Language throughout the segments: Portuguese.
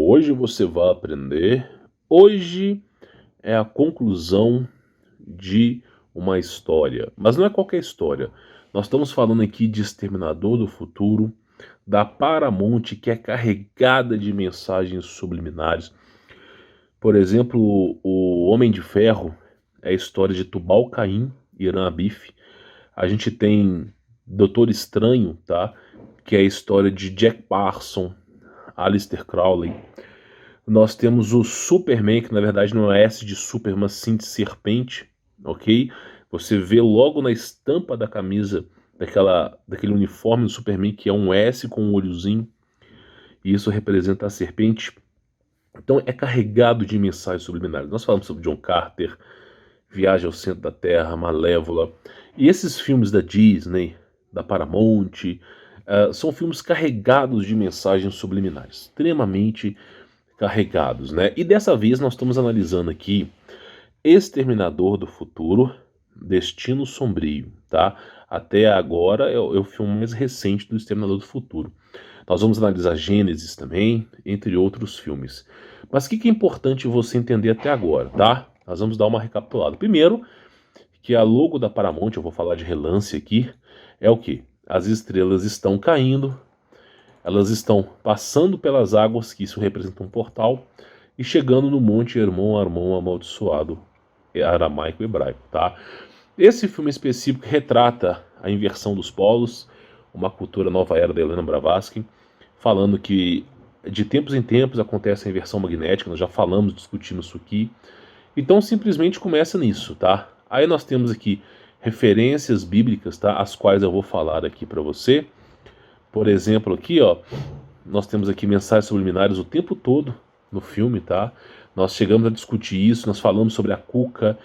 Hoje você vai aprender. Hoje é a conclusão de uma história, mas não é qualquer história. Nós estamos falando aqui de Exterminador do Futuro, da Paramount, que é carregada de mensagens subliminares. Por exemplo, o Homem de Ferro é a história de Tubal-Caim e Irã Abif. A gente tem Doutor Estranho, tá? Que é a história de Jack Parson, Aleister Crowley. Nós temos o Superman, que na verdade não é S de super, mas sim de serpente, ok? Você vê logo na estampa da camisa daquele uniforme do Superman que é um S com um olhozinho, e isso representa a serpente. Então é carregado de mensagens subliminares. Nós falamos sobre John Carter, Viagem ao Centro da Terra, Malévola, e esses filmes da Disney, da Paramount, são filmes carregados de mensagens subliminares, extremamente carregados, né? E dessa vez nós estamos analisando aqui Exterminador do Futuro, Destino Sombrio, tá? Até agora é o filme mais recente do Exterminador do Futuro. Nós vamos analisar Gênesis também, entre outros filmes. Mas o que é importante você entender até agora, tá? Nós vamos dar uma recapitulada. Primeiro, que a logo da Paramount, eu vou falar de relance aqui, é o que? As estrelas estão caindo, elas estão passando pelas águas, que isso representa um portal, e chegando no Monte Hermon Armon amaldiçoado, aramaico e hebraico, tá? Esse filme específico retrata a inversão dos polos, uma cultura nova era da Helena Blavatsky, falando que de tempos em tempos acontece a inversão magnética, nós já falamos, discutimos isso aqui. Então simplesmente começa nisso, tá? Aí nós temos aqui referências bíblicas, tá? As quais eu vou falar aqui para você. Por exemplo, aqui, ó, nós temos aqui mensagens subliminares o tempo todo no filme, tá? Nós chegamos a discutir isso, nós falamos sobre a Kuka,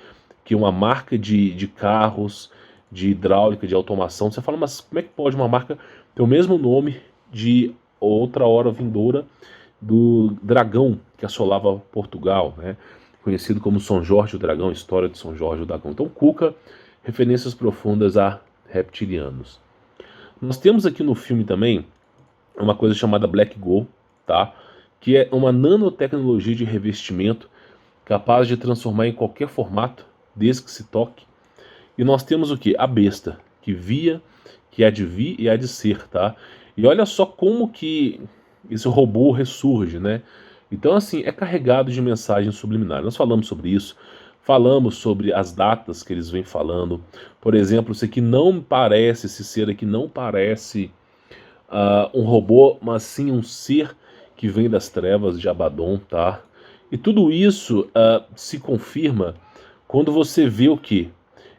que é uma marca de carros, de hidráulica, de automação. Você fala, mas como é que pode uma marca ter o mesmo nome de outra hora vindoura do dragão que assolava Portugal, né? Conhecido como São Jorge o Dragão, história de São Jorge o Dragão. Então, Kuka, referências profundas a reptilianos. Nós temos aqui no filme também uma coisa chamada Black Go, tá? Que é uma nanotecnologia de revestimento capaz de transformar em qualquer formato, desde que se toque. E nós temos o que? A besta, que via, que há de vir e há de ser, tá? E olha só como que esse robô ressurge, né? Então, assim, é carregado de mensagens subliminares. Nós falamos sobre isso, falamos sobre as datas que eles vêm falando. Por exemplo, esse aqui não parece, esse ser aqui não parece um robô, mas sim um ser que vem das trevas de Abaddon, tá? E tudo isso se confirma quando você vê o que?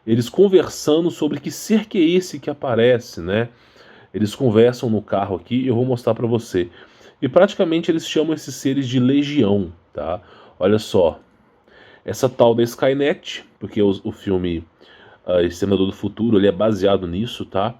Eles conversando sobre que ser que é esse que aparece, né? Eles conversam no carro aqui e eu vou mostrar para você. E praticamente eles chamam esses seres de legião, tá? Olha só, essa tal da Skynet, porque o filme Exterminador do Futuro ele é baseado nisso, tá?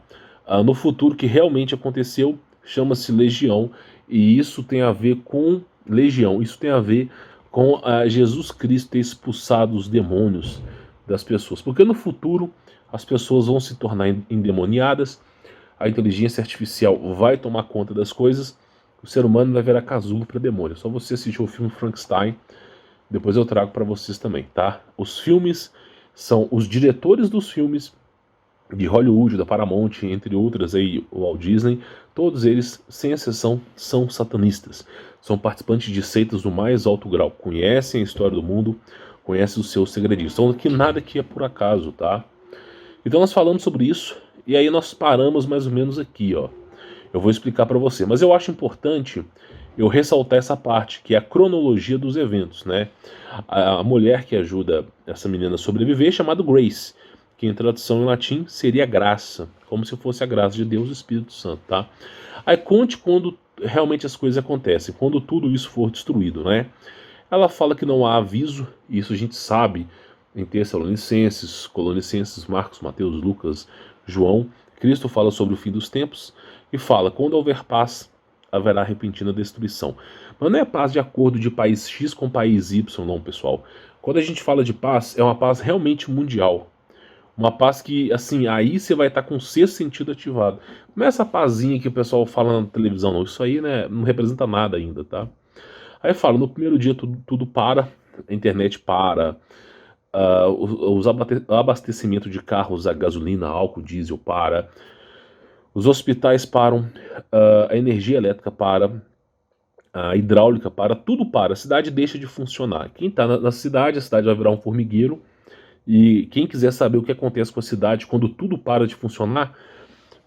No futuro que realmente aconteceu, chama-se Legião, e isso tem a ver com Legião, isso tem a ver com Jesus Cristo ter expulsado os demônios das pessoas, porque no futuro as pessoas vão se tornar endemoniadas, a inteligência artificial vai tomar conta das coisas, o ser humano vai virar casulo para demônio. É só você assistir o filme Frankenstein, depois eu trago para vocês também, tá? Os filmes são os diretores dos filmes de Hollywood, da Paramount, entre outras aí, o Walt Disney, todos eles, sem exceção, são satanistas. São participantes de seitas do mais alto grau, conhecem a história do mundo, conhecem os seus segredinhos. Então que nada aqui é por acaso, tá? Então nós falamos sobre isso, e aí nós paramos mais ou menos aqui, ó. Eu vou explicar para você, mas eu acho importante eu ressaltar essa parte, que é a cronologia dos eventos, né? A mulher que ajuda essa menina a sobreviver é chamada Grace, que em tradução em latim seria graça, como se fosse a graça de Deus e Espírito Santo, tá? Aí conte quando realmente as coisas acontecem, quando tudo isso for destruído, né? Ela fala que não há aviso, e isso a gente sabe em Tessalonicenses, Colonicenses, Marcos, Mateus, Lucas, João. Cristo fala sobre o fim dos tempos e fala, quando houver paz, haverá repentina destruição. Mas não é paz de acordo de país X com país Y, não, pessoal. Quando a gente fala de paz, é uma paz realmente mundial. Uma paz que, assim, aí você vai estar com o sexto sentido ativado. Não é essa pazinha que o pessoal fala na televisão, não. Isso aí, né, não representa nada ainda, tá? Aí fala, no primeiro dia tudo para, a internet para, os abastecimento de carros a gasolina, álcool, diesel para, os hospitais param, a energia elétrica para, a hidráulica para, tudo para, a cidade deixa de funcionar. Quem está na cidade, a cidade vai virar um formigueiro, e quem quiser saber o que acontece com a cidade quando tudo para de funcionar,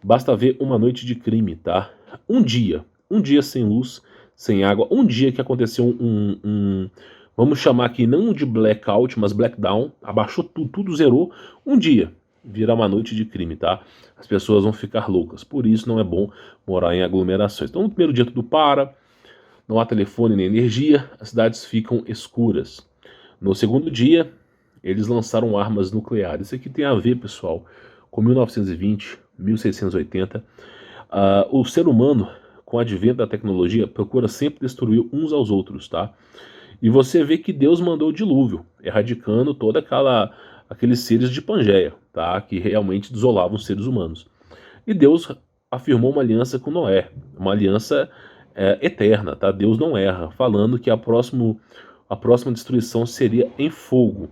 basta ver Uma Noite de Crime, tá? Um dia sem luz, sem água, um dia que aconteceu vamos chamar aqui não de blackout, mas blackdown, abaixou tudo, tudo zerou, um dia virá uma noite de crime, tá? As pessoas vão ficar loucas, por isso não é bom morar em aglomerações. Então no primeiro dia tudo para, não há telefone nem energia, as cidades ficam escuras. No segundo dia, eles lançaram armas nucleares. Isso aqui tem a ver, pessoal, com 1920, 1680. O ser humano, com o advento da tecnologia, procura sempre destruir uns aos outros, tá? E você vê que Deus mandou o dilúvio, erradicando toda aqueles seres de Pangeia, tá? Que realmente desolavam os seres humanos. E Deus afirmou uma aliança com Noé, uma aliança eterna, tá? Deus não erra, falando que a próxima destruição seria em fogo.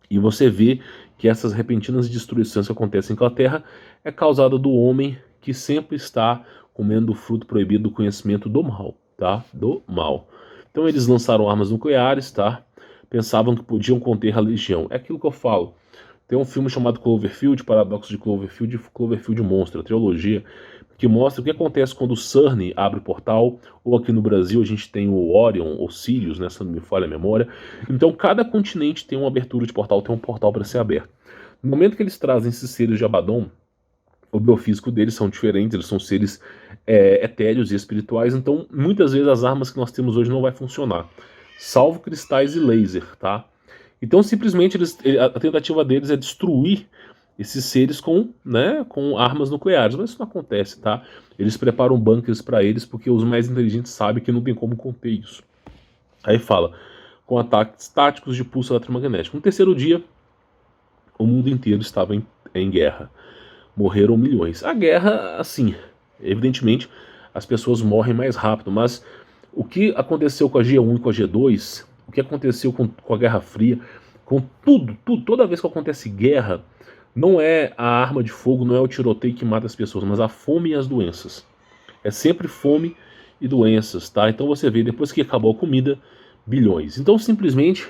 E você vê que essas repentinas destruições que acontecem com a terra é causada do homem que sempre está comendo o fruto proibido do conhecimento do mal, tá? Do mal. Então eles lançaram armas nucleares, tá? Pensavam que podiam conter a legião. É aquilo que eu falo. Tem um filme chamado Cloverfield, Paradoxo de Cloverfield e Cloverfield Monstro, a trilogia, que mostra o que acontece quando o CERN abre o portal, ou aqui no Brasil a gente tem o Orion, ou Sirius, né, se não me falha a memória. Então cada continente tem uma abertura de portal, tem um portal para ser aberto. No momento que eles trazem esses seres de Abaddon, o biofísico deles são diferentes, eles são seres etéreos e espirituais, então muitas vezes as armas que nós temos hoje não vai funcionar, salvo cristais e laser, tá? Então simplesmente a tentativa deles é destruir esses seres com armas nucleares, mas isso não acontece, tá? Eles preparam bunkers para eles porque os mais inteligentes sabem que não tem como conter isso. Aí fala, com ataques táticos de pulso eletromagnético. No terceiro dia, o mundo inteiro estava em guerra. Morreram milhões. A guerra, assim, evidentemente, as pessoas morrem mais rápido, mas o que aconteceu com a G1 e com a G2, o que aconteceu com a Guerra Fria, com tudo, toda vez que acontece guerra, não é a arma de fogo, não é o tiroteio que mata as pessoas, mas a fome e as doenças. É sempre fome e doenças, tá? Então você vê, depois que acabou a comida, bilhões. Então simplesmente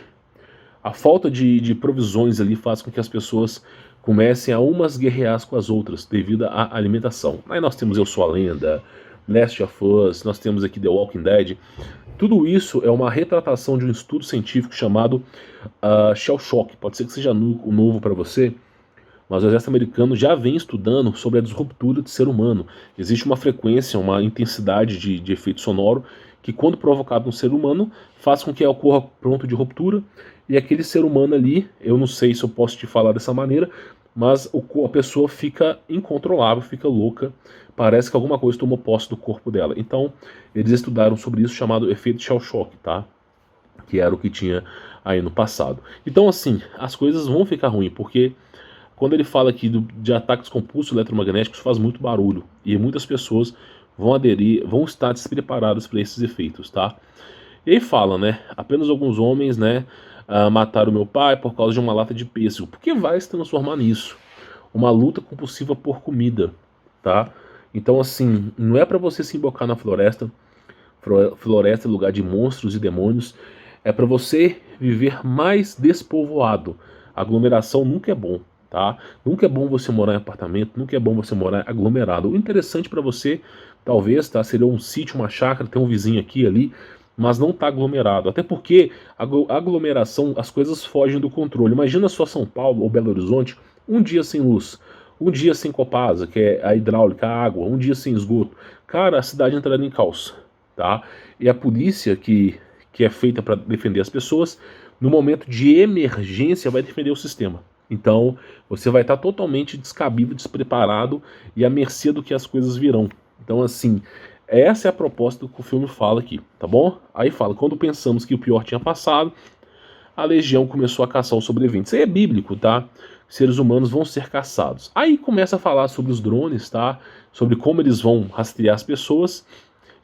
a falta de provisões ali faz com que as pessoas comecem a umas guerrear com as outras devido à alimentação. Aí nós temos Eu Sou a Lenda, Last of Us, nós temos aqui The Walking Dead. Tudo isso é uma retratação de um estudo científico chamado Shell Shock. Pode ser que seja novo para você, mas o exército americano já vem estudando sobre a disruptura do ser humano. Existe uma frequência, uma intensidade de efeito sonoro que, quando provocado no ser humano, faz com que ocorra ponto de ruptura, e aquele ser humano ali, eu não sei se eu posso te falar dessa maneira, mas a pessoa fica incontrolável, fica louca, parece que alguma coisa tomou posse do corpo dela. Então, eles estudaram sobre isso, chamado efeito Shell Shock, tá? Que era o que tinha aí no passado. Então, assim, as coisas vão ficar ruins, porque quando ele fala aqui de ataques compulsos eletromagnéticos, faz muito barulho, e muitas pessoas vão aderir, vão estar despreparadas para esses efeitos, tá? E aí fala, né, apenas alguns homens, né, mataram meu pai por causa de uma lata de pêssego. Por que vai se transformar nisso? Uma luta compulsiva por comida, tá? Então, assim, não é para você se embocar na floresta. Floresta é lugar de monstros e demônios. É para você viver mais despovoado. Aglomeração nunca é bom, tá? Nunca é bom você morar em apartamento, nunca é bom você morar aglomerado. O interessante para você, talvez, tá, seria um sítio, uma chácara, ter um vizinho aqui e ali, mas não tá aglomerado. Até porque a aglomeração, as coisas fogem do controle. Imagina só São Paulo ou Belo Horizonte, um dia sem luz, um dia sem Copasa, que é a hidráulica, a água, um dia sem esgoto. Cara, a cidade entraria em caos, tá? E a polícia, que é feita para defender as pessoas, no momento de emergência vai defender o sistema. Então, você vai estar totalmente descabido, despreparado e à mercê do que as coisas virão. Então, assim, essa é a proposta que o filme fala aqui, tá bom? Aí fala, quando pensamos que o pior tinha passado, a legião começou a caçar os sobreviventes. Isso aí é bíblico, tá? Seres humanos vão ser caçados. Aí começa a falar sobre os drones, tá? Sobre como eles vão rastrear as pessoas.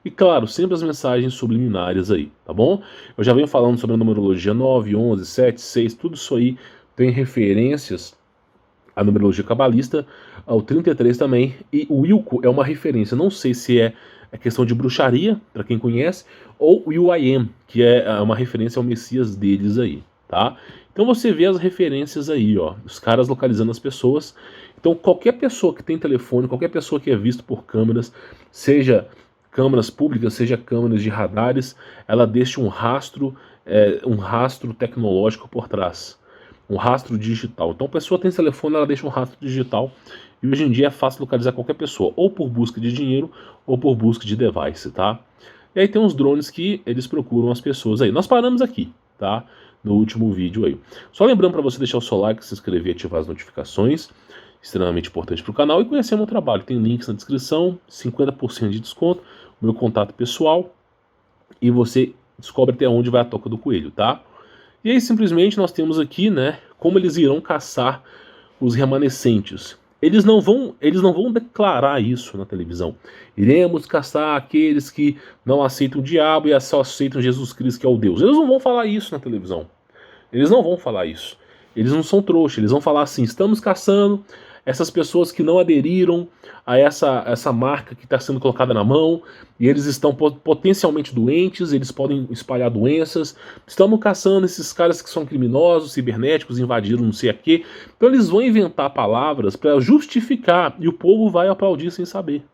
E claro, sempre as mensagens subliminares aí, tá bom? Eu já venho falando sobre a numerologia 9, 11, 7, 6, tudo isso aí tem referências à numerologia cabalista, ao 33 também, e o Wilco é uma referência, não sei se é questão de bruxaria, para quem conhece, ou o Will.i.am, que é uma referência ao Messias deles aí, tá? Então você vê as referências aí, ó, os caras localizando as pessoas. Então qualquer pessoa que tem telefone, qualquer pessoa que é visto por câmeras, seja câmeras públicas, seja câmeras de radares, ela deixa um rastro tecnológico por trás, um rastro digital. Então a pessoa tem telefone, ela deixa um rastro digital, e hoje em dia é fácil localizar qualquer pessoa, ou por busca de dinheiro, ou por busca de device, tá? E aí tem uns drones que eles procuram as pessoas aí. Nós paramos aqui, tá? No último vídeo aí. Só lembrando para você deixar o seu like, se inscrever e ativar as notificações, extremamente importante para o canal, e conhecer o meu trabalho. Tem links na descrição, 50% de desconto, meu contato pessoal, e você descobre até onde vai a toca do coelho, tá? E aí simplesmente nós temos aqui, né, como eles irão caçar os remanescentes. Eles não vão declarar isso na televisão. Iremos caçar aqueles que não aceitam o diabo e só aceitam Jesus Cristo, que é o Deus. Eles não vão falar isso na televisão. Eles não vão falar isso. Eles não são trouxas. Eles vão falar assim: estamos caçando essas pessoas que não aderiram a essa marca que está sendo colocada na mão, e eles estão potencialmente doentes, eles podem espalhar doenças. Estamos caçando esses caras que são criminosos, cibernéticos, invadiram não sei a quê. Então eles vão inventar palavras para justificar, e o povo vai aplaudir sem saber.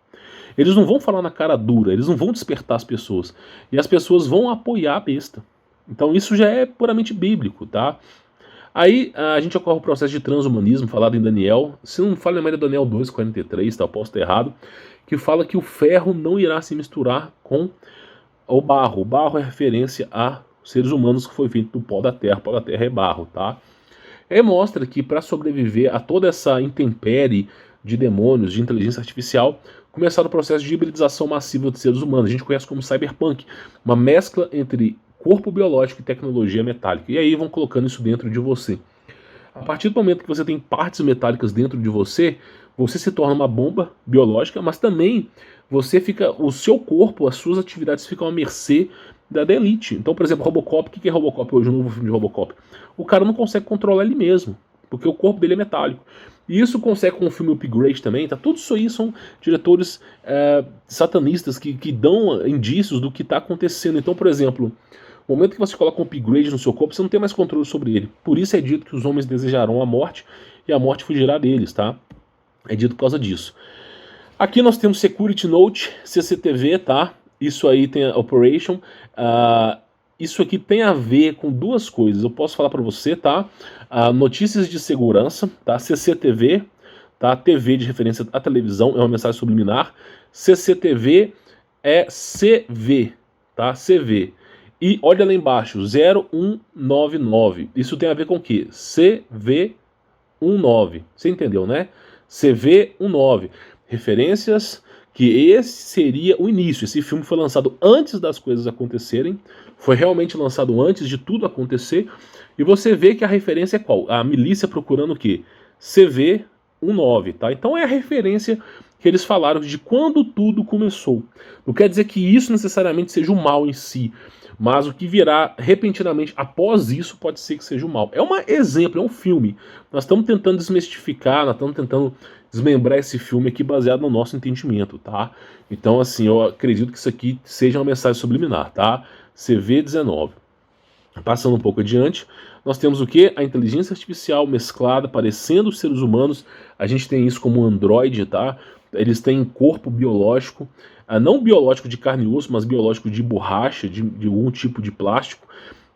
Eles não vão falar na cara dura, eles não vão despertar as pessoas, e as pessoas vão apoiar a besta. Então isso já é puramente bíblico, tá? Aí a gente ocorre o processo de transhumanismo, falado em Daniel, se não me falha a memória, Daniel 2,43, tá? Eu posso estar errado, que fala que o ferro não irá se misturar com o barro. O barro é referência a seres humanos que foi feito do pó da terra é barro, tá? Aí mostra que para sobreviver a toda essa intempérie de demônios, de inteligência artificial, começaram o processo de hibridização massiva de seres humanos. A gente conhece como cyberpunk, uma mescla entre corpo biológico e tecnologia metálica. E aí vão colocando isso dentro de você. A partir do momento que você tem partes metálicas dentro de você, você se torna uma bomba biológica, mas também o seu corpo, as suas atividades ficam à mercê da elite. Então, por exemplo, Robocop, o que é Robocop hoje, o novo filme de Robocop? O cara não consegue controlar ele mesmo, porque o corpo dele é metálico. E isso consegue com o filme Upgrade também, tá? Tudo isso aí são diretores satanistas que dão indícios do que está acontecendo. Então, por exemplo, no momento que você coloca um upgrade no seu corpo, você não tem mais controle sobre ele. Por isso é dito que os homens desejarão a morte e a morte fugirá deles, tá? É dito por causa disso. Aqui nós temos Security Note, CCTV, tá? Isso aí tem a Operation. Isso aqui tem a ver com duas coisas. Eu posso falar para você, tá? Notícias de segurança, tá? CCTV, tá? TV de referência à televisão, é uma mensagem subliminar. CCTV é CV, tá? CV. E olha lá embaixo, 0199. Isso tem a ver com o quê? CV19. Você entendeu, né? CV19. Referências que esse seria o início. Esse filme foi lançado antes das coisas acontecerem. Foi realmente lançado antes de tudo acontecer. E você vê que a referência é qual? A milícia procurando o quê? CV19, tá? Então é a referência que eles falaram de quando tudo começou. Não quer dizer que isso necessariamente seja o mal em si, mas o que virá repentinamente após isso pode ser que seja o mal. É um exemplo, é um filme. Nós estamos tentando desmistificar, nós estamos tentando desmembrar esse filme aqui baseado no nosso entendimento, tá? Então, assim, eu acredito que isso aqui seja uma mensagem subliminar, tá? CV19. Passando um pouco adiante, nós temos o que? A inteligência artificial mesclada, parecendo os seres humanos. A gente tem isso como um androide, tá? Eles têm corpo biológico, não biológico de carne e osso, mas biológico de borracha, de algum tipo de plástico,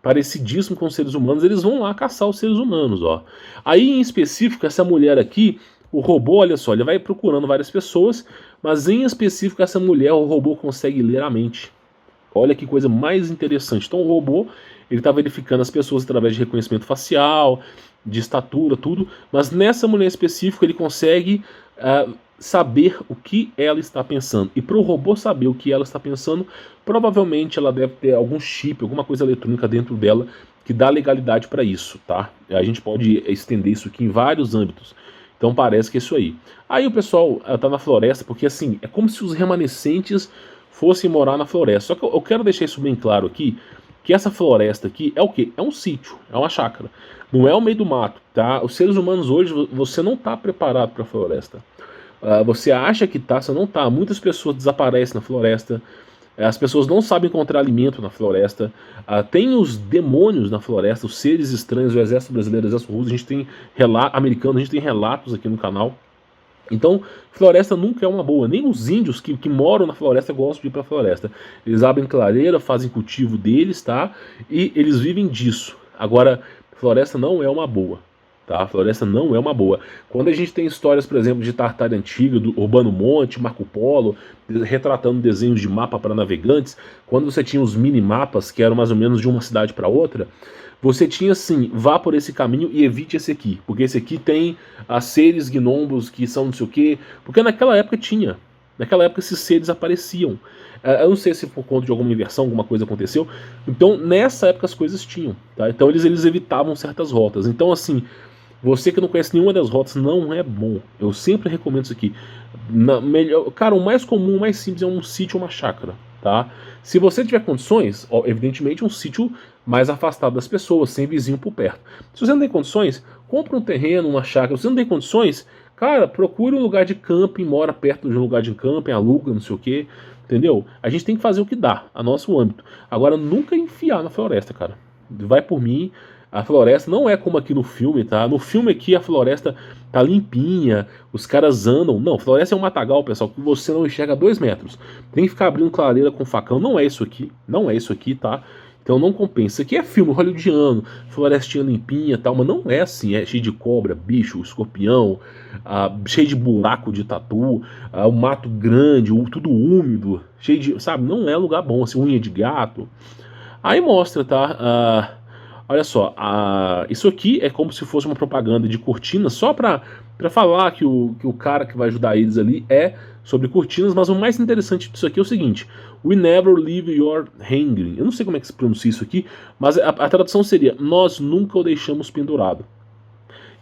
parecidíssimo com os seres humanos. Eles vão lá caçar os seres humanos, ó. Aí, em específico, essa mulher aqui, o robô, olha só, ele vai procurando várias pessoas, mas em específico essa mulher, o robô consegue ler a mente. Olha que coisa mais interessante. Então o robô, ele está verificando as pessoas através de reconhecimento facial, de estatura, tudo, mas nessa mulher específica ele consegue saber o que ela está pensando. E para o robô saber o que ela está pensando, provavelmente ela deve ter algum chip, alguma coisa eletrônica dentro dela que dá legalidade para isso, tá? A gente pode estender isso aqui em vários âmbitos. Então parece que é isso aí. Aí o pessoal tá na floresta porque assim, é como se os remanescentes fossem morar na floresta. Só que eu quero deixar isso bem claro aqui, que essa floresta aqui é o quê? É um sítio, é uma chácara. Não é o meio do mato, tá? Os seres humanos hoje, você não está preparado para a floresta. Você acha que tá, você não tá. Muitas pessoas desaparecem na floresta. As pessoas não sabem encontrar alimento na floresta. Tem os demônios na floresta, os seres estranhos, o exército brasileiro, o exército russo, a gente tem americano, a gente tem relatos aqui no canal. Então, floresta nunca é uma boa. Nem os índios que moram na floresta gostam de ir para a floresta. Eles abrem clareira, fazem cultivo deles, tá? E eles vivem disso. Agora, floresta não é uma boa. Tá? A floresta não é uma boa. Quando a gente tem histórias, por exemplo, de Tartária Antiga, do Urbano Monte, Marco Polo, retratando desenhos de mapa para navegantes, quando você tinha os mini-mapas, que eram mais ou menos de uma cidade para outra, você tinha assim, vá por esse caminho e evite esse aqui, porque esse aqui tem seres gnombos que são não sei o quê, porque naquela época tinha. Naquela época esses seres apareciam. Eu não sei se por conta de alguma inversão, alguma coisa aconteceu. Então, nessa época as coisas tinham. Tá? Então, eles evitavam certas rotas. Então, assim, você que não conhece nenhuma das rotas, não é bom. Eu sempre recomendo isso aqui. Cara, o mais comum, o mais simples é um sítio ou uma chácara. Tá? Se você tiver condições, evidentemente um sítio mais afastado das pessoas, sem vizinho por perto. Se você não tem condições, compra um terreno, uma chácara. Se você não tem condições, cara, procure um lugar de camping, mora perto de um lugar de camping, aluga, não sei o quê. Entendeu? A gente tem que fazer o que dá, a nosso âmbito. Agora, nunca enfiar na floresta, cara. Vai por mim. A floresta não é como aqui no filme, tá? No filme aqui a floresta tá limpinha, os caras andam. Não, floresta é um matagal, pessoal, que você não enxerga a 2 metros. Tem que ficar abrindo clareira com facão. Não é isso aqui. Não é isso aqui, tá? Então não compensa. Isso aqui é filme hollywoodiano, florestinha limpinha e tal, mas não é assim. É cheio de cobra, bicho, escorpião, cheio de buraco de tatu, o mato grande, tudo úmido, cheio de. Sabe? Não é lugar bom, assim, unha de gato. Aí mostra, tá? Olha só, isso aqui é como se fosse uma propaganda de cortinas, só pra falar que o cara que vai ajudar eles ali é sobre cortinas, mas o mais interessante disso aqui é o seguinte: We never leave your hanging. Eu não sei como é que se pronuncia isso aqui, mas a tradução seria: nós nunca o deixamos pendurado.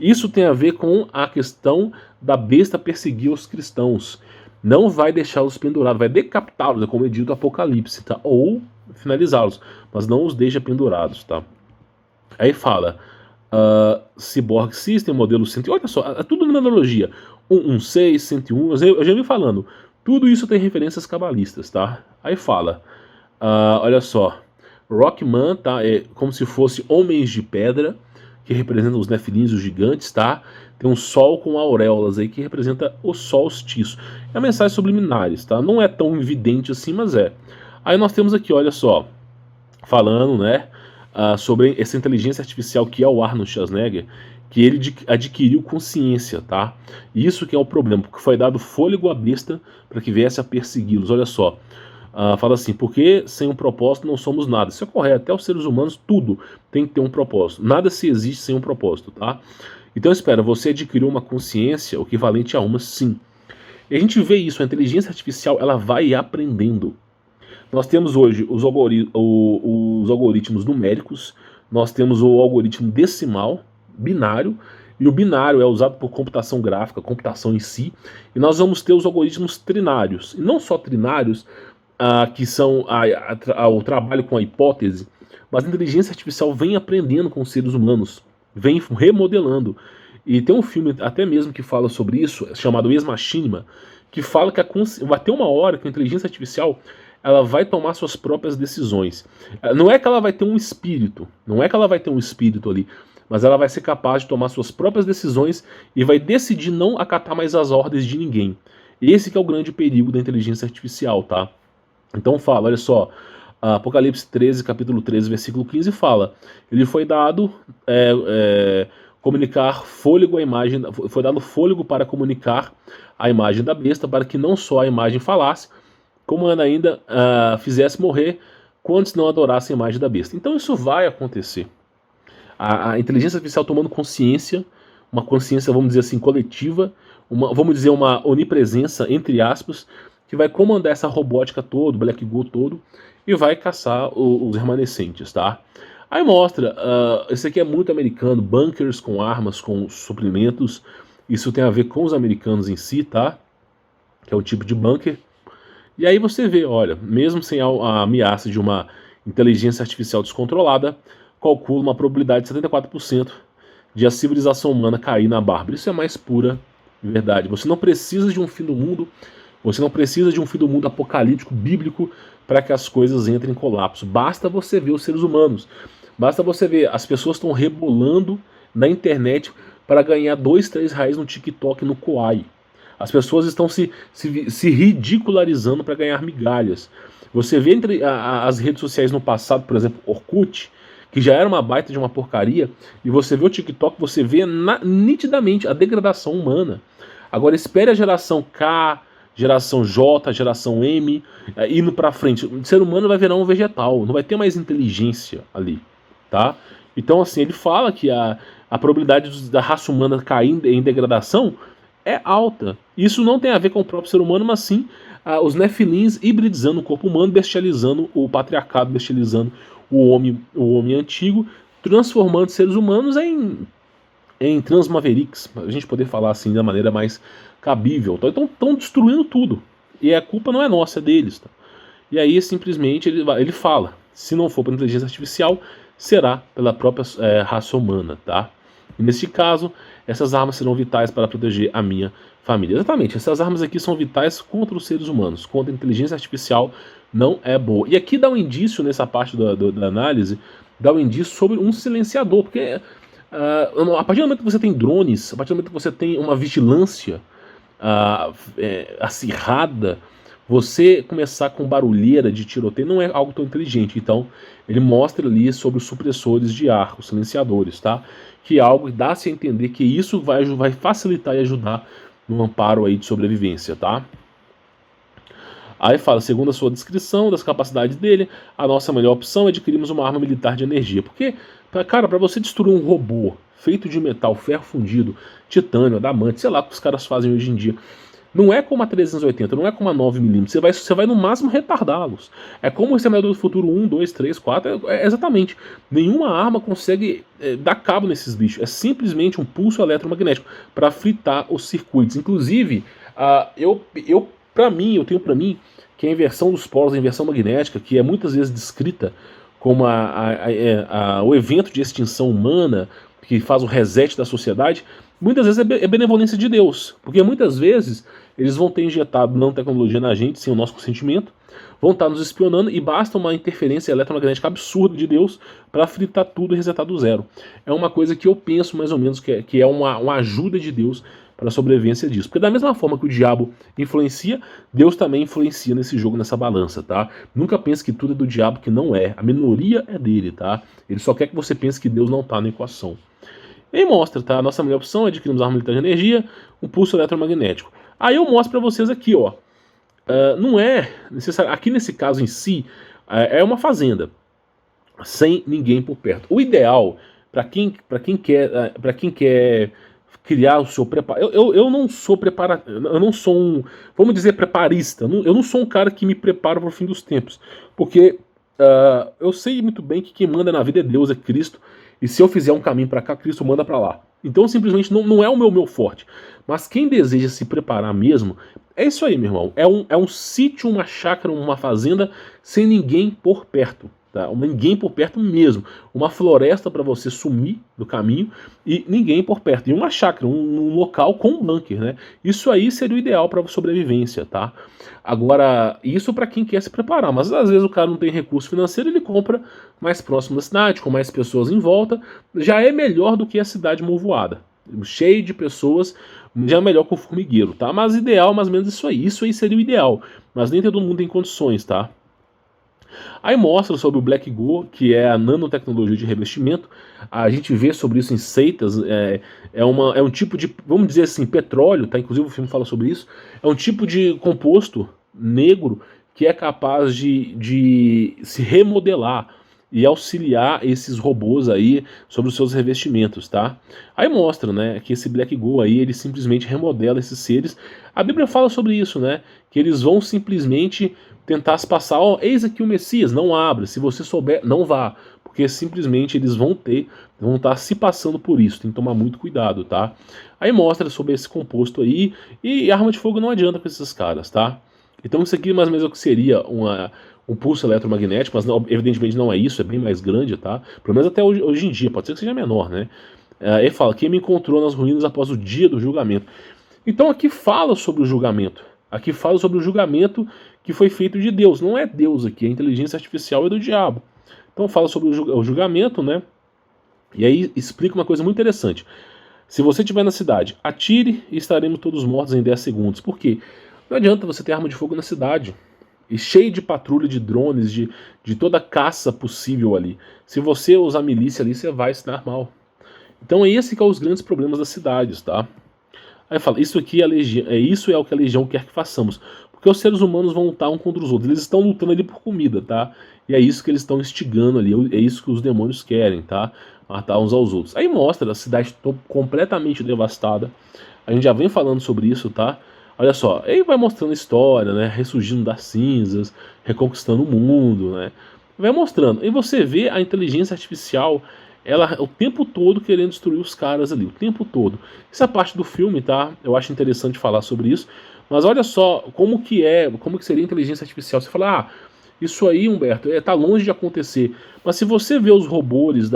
Isso tem a ver com a questão da besta perseguir os cristãos. Não vai deixá-los pendurados, vai decapitá-los, é como é dito no Apocalipse, tá? Ou finalizá-los, mas não os deixa pendurados, tá? Aí fala, Cyborg System, modelo 100, olha só, é tudo numerologia, 116, 101, eu já vi falando, tudo isso tem referências cabalistas, tá? Aí fala, olha só, Rockman, tá? É como se fosse homens de pedra, que representam os nefilins, os gigantes, tá? Tem um sol com auréolas aí, que representa o solstício. É mensagens subliminares, tá? Não é tão evidente assim, mas é. Aí nós temos aqui, olha só, falando, né? Sobre essa inteligência artificial que é o Arnold Schwarzenegger, que ele adquiriu consciência, tá? Isso que é o problema, porque foi dado fôlego à besta para que viesse a persegui-los. Olha só, fala assim, porque sem um propósito não somos nada. Isso é correto, até os seres humanos, tudo tem que ter um propósito. Nada se existe sem um propósito, tá? Então espera, você adquiriu uma consciência o equivalente a uma, sim. E a gente vê isso, a inteligência artificial, ela vai aprendendo. Nós temos hoje os algoritmos numéricos, nós temos o algoritmo decimal, binário, e o binário é usado por computação gráfica, computação em si, e nós vamos ter os algoritmos trinários, e não só trinários, que são o trabalho com a hipótese, mas a inteligência artificial vem aprendendo com os seres humanos, vem remodelando. E tem um filme até mesmo que fala sobre isso, chamado Ex Machina, que fala que vai ter uma hora que a inteligência artificial ela vai tomar suas próprias decisões. Não é que ela vai ter um espírito, não é que ela vai ter um espírito ali, mas ela vai ser capaz de tomar suas próprias decisões e vai decidir não acatar mais as ordens de ninguém. Esse que é o grande perigo da inteligência artificial, tá? Então fala, olha só, Apocalipse 13, capítulo 13, versículo 15 fala, ele foi dado comunicar fôlego à imagem, foi dado fôlego para comunicar a imagem da besta, para que não só a imagem falasse, como ainda fizesse morrer quantos não adorassem a imagem da besta. Então isso vai acontecer. A inteligência artificial tomando consciência, uma consciência, vamos dizer assim, coletiva, vamos dizer uma onipresença, entre aspas, que vai comandar essa robótica toda, o Black Goo todo, e vai caçar os remanescentes, tá? Aí mostra, esse aqui é muito americano, bunkers com armas, com suprimentos, isso tem a ver com os americanos em si, tá? Que é o tipo de bunker. E aí você vê, olha, mesmo sem a ameaça de uma inteligência artificial descontrolada, calcula uma probabilidade de 74% de a civilização humana cair na Bárbara. Isso é mais pura verdade. Você não precisa de um fim do mundo, você não precisa de um fim do mundo apocalíptico, bíblico, para que as coisas entrem em colapso. Basta você ver os seres humanos. Basta você ver, as pessoas estão rebolando na internet para ganhar 2, 3 reais no TikTok, no Kwai. As pessoas estão se ridicularizando para ganhar migalhas. Você vê entre as redes sociais no passado, por exemplo, Orkut, que já era uma baita de uma porcaria, e você vê o TikTok, você vê nitidamente a degradação humana. Agora espere a geração K, geração J, geração M, indo para frente. O ser humano vai virar um vegetal, não vai ter mais inteligência ali, tá? Então, assim, ele fala que a probabilidade da raça humana cair em degradação é alta. Isso não tem a ver com o próprio ser humano, mas sim os nefilins hibridizando o corpo humano, bestializando o patriarcado, bestializando o homem antigo, transformando seres humanos em transmaverics, para a gente poder falar assim da maneira mais cabível. Então estão destruindo tudo. E a culpa não é nossa, é deles. Tá? E aí simplesmente ele fala, se não for pela inteligência artificial, será pela própria raça humana, tá? E neste caso, essas armas serão vitais para proteger a minha família. Exatamente, essas armas aqui são vitais contra os seres humanos, contra a inteligência artificial não é boa. E aqui dá um indício nessa parte da análise, dá um indício sobre um silenciador, porque a partir do momento que você tem drones, a partir do momento que você tem uma vigilância acirrada, você começar com barulheira de tiroteio não é algo tão inteligente. Então, ele mostra ali sobre os supressores de ar, os silenciadores, tá? Que é algo que dá-se a entender que isso vai facilitar e ajudar no amparo aí de sobrevivência, tá? Aí fala, segundo a sua descrição das capacidades dele, a nossa melhor opção é adquirirmos uma arma militar de energia. Porque, cara, para você destruir um robô feito de metal, ferro fundido, titânio, adamante, sei lá o que os caras fazem hoje em dia, não é como a 380, não é como a 9mm, você vai no máximo retardá-los. É como o Exterminador do Futuro 1, 2, 3, 4, exatamente. Nenhuma arma consegue dar cabo nesses bichos, é simplesmente um pulso eletromagnético para fritar os circuitos. Inclusive, eu tenho para mim que a inversão dos polos, a inversão magnética, que é muitas vezes descrita como o evento de extinção humana, que faz o reset da sociedade, muitas vezes é benevolência de Deus, porque muitas vezes eles vão ter injetado nanotecnologia na gente sem o nosso consentimento, vão estar nos espionando e basta uma interferência eletromagnética absurda de Deus para fritar tudo e resetar do zero. É uma coisa que eu penso mais ou menos que é uma ajuda de Deus para a sobrevivência disso. Porque da mesma forma que o diabo influencia, Deus também influencia nesse jogo, nessa balança, tá? Nunca pense que tudo é do diabo, que não é. A minoria é dele, tá? Ele só quer que você pense que Deus não está na equação. E mostra, tá? A nossa melhor opção é adquirirmos arma militar de energia, um pulso eletromagnético. Aí eu mostro para vocês aqui, ó. Não é necessário. Aqui nesse caso em si, é uma fazenda sem ninguém por perto. O ideal para quem quer criar o seu preparo. Eu não sou eu não sou um, vamos dizer, preparista. Eu não sou um cara que me prepara para o fim dos tempos, porque eu sei muito bem que quem manda na vida é Deus, é Cristo. E se eu fizer um caminho para cá, Cristo manda para lá. Então simplesmente não é o meu forte. Mas quem deseja se preparar mesmo, é isso aí, meu irmão. É um sítio, uma chácara, uma fazenda sem ninguém por perto. Tá? Ninguém por perto mesmo. Uma floresta para você sumir do caminho e ninguém por perto. E uma chácara, um local com um bunker, né? Isso aí seria o ideal para sobrevivência, tá? Agora, isso para quem quer se preparar. Mas às vezes o cara não tem recurso financeiro, ele compra mais próximo da cidade, com mais pessoas em volta. Já é melhor do que a cidade movoada. Cheio de pessoas, já é melhor que o formigueiro, tá? Mas ideal, mais ou menos isso aí. Isso aí seria o ideal. Mas nem todo mundo tem condições, tá? Aí mostra sobre o Black Go, que é a nanotecnologia de revestimento. A gente vê sobre isso em seitas. É um tipo de, vamos dizer assim, petróleo, tá? Inclusive o filme fala sobre isso. É um tipo de composto negro que é capaz de se remodelar e auxiliar esses robôs aí sobre os seus revestimentos, tá? Aí mostra, né, que esse Black Go aí, ele simplesmente remodela esses seres. A Bíblia fala sobre isso, né, que eles vão simplesmente tentar se passar, ó, eis aqui o Messias, não abra, se você souber, não vá, porque simplesmente eles vão estar se passando por isso, tem que tomar muito cuidado, tá? Aí mostra sobre esse composto aí, e arma de fogo não adianta com esses caras, tá? Então isso aqui mais ou menos é o que seria um pulso eletromagnético, mas evidentemente não é isso, é bem mais grande, tá? Pelo menos até hoje em dia, pode ser que seja menor, né? Ele fala, quem me encontrou nas ruínas após o dia do julgamento. Então aqui fala sobre o julgamento. Aqui fala sobre o julgamento que foi feito de Deus. Não é Deus aqui, a inteligência artificial é do diabo. Então fala sobre o julgamento, né? E aí explica uma coisa muito interessante. Se você estiver na cidade, atire e estaremos todos mortos em 10 segundos. Por quê? Não adianta você ter arma de fogo na cidade. E cheio de patrulha, de drones, de toda a caça possível ali. Se você usar milícia ali, você vai se dar mal. Então é esse que é os grandes problemas das cidades, tá? Aí fala, isso aqui isso é o que a legião quer que façamos. Porque os seres humanos vão lutar um contra os outros. Eles estão lutando ali por comida, tá? E é isso que eles estão instigando ali. É isso que os demônios querem, tá? Matar uns aos outros. Aí mostra a cidade completamente devastada. A gente já vem falando sobre isso, tá? Olha só, aí vai mostrando a história, né? Ressurgindo das cinzas, reconquistando o mundo, né? Vai mostrando. E você vê a inteligência artificial, ela o tempo todo querendo destruir os caras ali, o tempo todo. Essa parte do filme, tá? Eu acho interessante falar sobre isso. Mas olha só como que seria a inteligência artificial. Você fala, isso aí, Humberto, tá longe de acontecer. Mas se você vê os robôs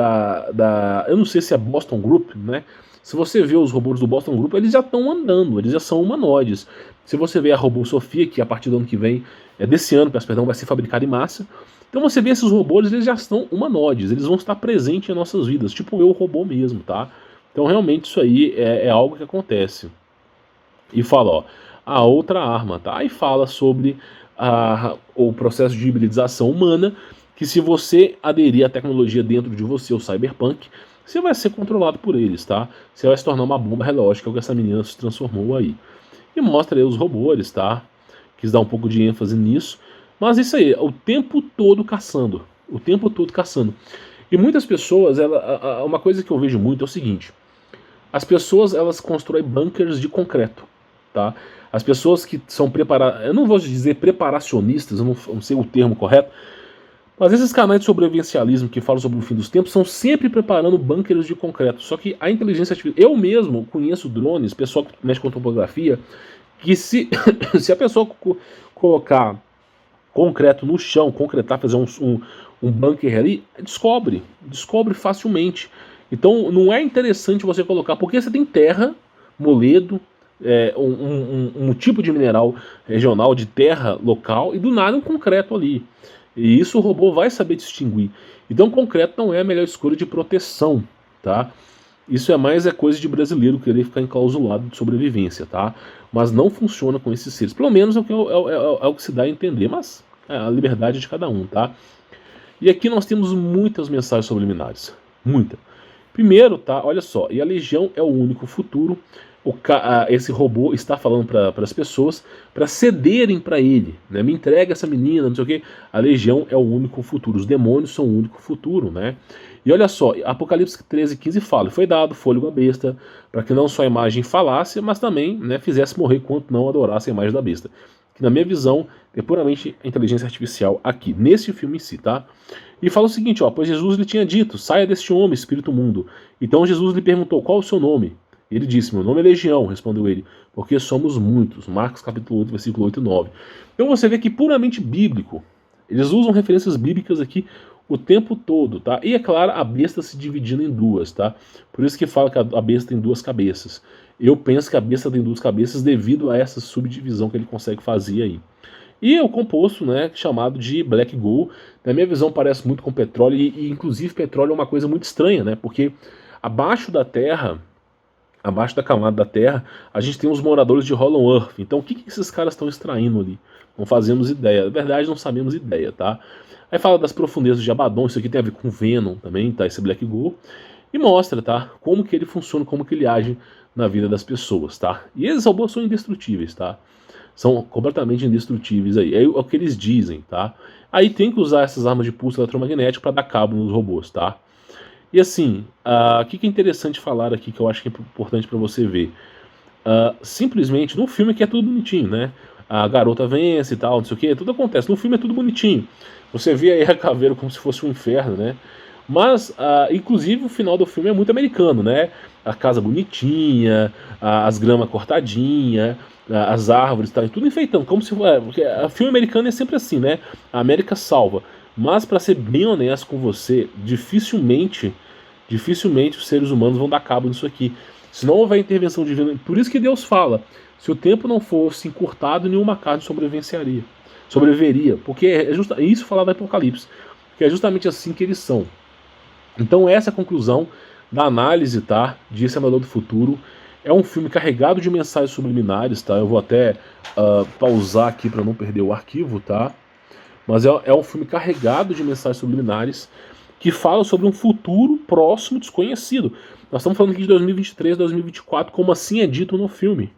eu não sei se é Boston Group, né? Se você vê os robôs do Boston Group, eles já estão andando, eles já são humanoides. Se você vê a robô Sofia, que a partir do ano que vem, desse ano, peço perdão, vai ser fabricada em massa. Então você vê esses robôs, eles já estão humanoides, eles vão estar presentes em nossas vidas, tipo eu, robô mesmo, tá? Então realmente isso aí é algo que acontece. E fala, ó, a outra arma, tá? Aí fala sobre o processo de hibridização humana, que se você aderir à tecnologia dentro de você, o cyberpunk, você vai ser controlado por eles, tá? Você vai se tornar uma bomba relógio, que é o que essa menina se transformou aí. E mostra aí os robôs, tá? Quis dar um pouco de ênfase nisso. Mas isso aí, o tempo todo caçando. O tempo todo caçando. E muitas pessoas, uma coisa que eu vejo muito é o seguinte. As pessoas, elas constroem bunkers de concreto, tá? As pessoas que são preparadas, eu não vou dizer preparacionistas, eu não sei o termo correto, mas esses canais de sobrevivencialismo que falam sobre o fim dos tempos são sempre preparando bunkers de concreto. Só que a inteligência artificial... Eu mesmo conheço drones, pessoal que mexe com topografia, que se a pessoa colocar concreto no chão, concretar, fazer um bunker ali, descobre facilmente. Então não é interessante você colocar, porque você tem terra, moledo, um tipo de mineral regional, de terra local, e do nada um concreto ali. E isso o robô vai saber distinguir. Então concreto não é a melhor escolha de proteção, tá? Isso é coisa de brasileiro querer ficar enclausulado de sobrevivência, tá? Mas não funciona com esses seres. Pelo menos é o que se dá a entender, mas é a liberdade de cada um, tá? E aqui nós temos muitas mensagens subliminares. Muita. Primeiro, tá? Olha só. E a Legião é o único futuro. Esse robô está falando para as pessoas para cederem para ele, né? Me entrega essa menina, não sei o que. A Legião é o único futuro, os demônios são o único futuro, né? E olha só, Apocalipse 13:15 fala: foi dado fôlego à besta para que não só a imagem falasse, mas também, né, fizesse morrer quanto não adorasse a imagem da besta. Que na minha visão é puramente a inteligência artificial aqui, nesse filme em si, tá? E fala o seguinte, ó: pois Jesus lhe tinha dito, saia deste homem, espírito mundo. Então Jesus lhe perguntou, qual o seu nome? Ele disse, meu nome é Legião, respondeu ele, porque somos muitos. Marcos capítulo 8, versículo 8 e 9. Então você vê que puramente bíblico, eles usam referências bíblicas aqui o tempo todo, tá? E é claro, a besta se dividindo em duas, tá? Por isso que fala que a besta tem duas cabeças. Eu penso que a besta tem duas cabeças devido a essa subdivisão que ele consegue fazer aí. E é o composto, né, chamado de Black Gold. Na minha visão parece muito com petróleo e inclusive petróleo é uma coisa muito estranha, né? Porque abaixo da Terra, abaixo da camada da Terra, a gente tem os moradores de Hollow Earth. Então o que esses caras estão extraindo ali? Não fazemos ideia. Na verdade, não sabemos ideia, tá? Aí fala das profundezas de Abaddon, isso aqui tem a ver com Venom também, tá? Esse Black Gold. E mostra, tá? Como que ele funciona, como que ele age na vida das pessoas, tá? E esses robôs são indestrutíveis, tá? São completamente indestrutíveis aí. É o que eles dizem, tá? Aí tem que usar essas armas de pulso eletromagnético para dar cabo nos robôs, tá? E assim, o que é interessante falar aqui, que eu acho que é importante para você ver. Simplesmente, no filme aqui é tudo bonitinho, né? A garota vence e tal, não sei o que, tudo acontece. No filme é tudo bonitinho. Você vê aí a caveira como se fosse um inferno, né? Mas, inclusive, o final do filme é muito americano, né? A casa bonitinha, as gramas cortadinhas. as árvores, tá, tudo enfeitando, como se porque a filme americano é sempre assim, né? A América salva. Mas para ser bem honesto com você, dificilmente os seres humanos vão dar cabo nisso aqui. Se não houver intervenção divina, por isso que Deus fala: se o tempo não fosse encurtado, nenhuma carne sobreviveria, porque isso falado no Apocalipse, que é justamente assim que eles são. Então essa é a conclusão da análise, tá, de Exterminador do Futuro. É um filme carregado de mensagens subliminares, tá? Eu vou até pausar aqui para não perder o arquivo, tá? Mas é um filme carregado de mensagens subliminares que fala sobre um futuro próximo desconhecido. Nós estamos falando aqui de 2023, 2024, como assim é dito no filme,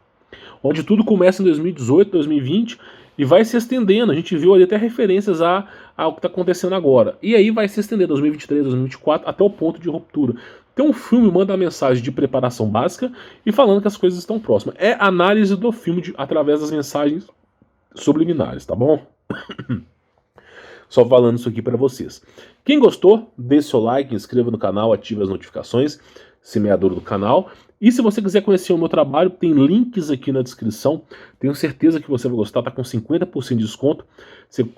onde tudo começa em 2018, 2020 e vai se estendendo. A gente viu ali até referências ao que está acontecendo agora. E aí vai se estender 2023, 2024 até o ponto de ruptura. Então o filme manda a mensagem de preparação básica e falando que as coisas estão próximas. É análise do filme através das mensagens subliminares, tá bom? Só falando isso aqui para vocês. Quem gostou, deixe seu like, inscreva no canal, ative as notificações, semeador do canal. E se você quiser conhecer o meu trabalho, tem links aqui na descrição. Tenho certeza que você vai gostar, tá com 50% de desconto.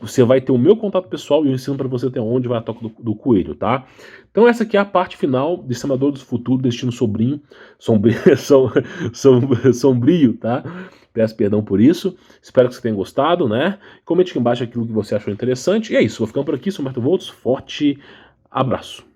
Você vai ter o meu contato pessoal e eu ensino para você até onde vai a toca do coelho, tá? Então essa aqui é a parte final de Exterminador do Futuro, Destino Sombrio, tá? Peço perdão por isso. Espero que você tenha gostado, né? Comente aqui embaixo aquilo que você achou interessante. E é isso, vou ficando por aqui. Sou o Humberto Voltos. Forte abraço.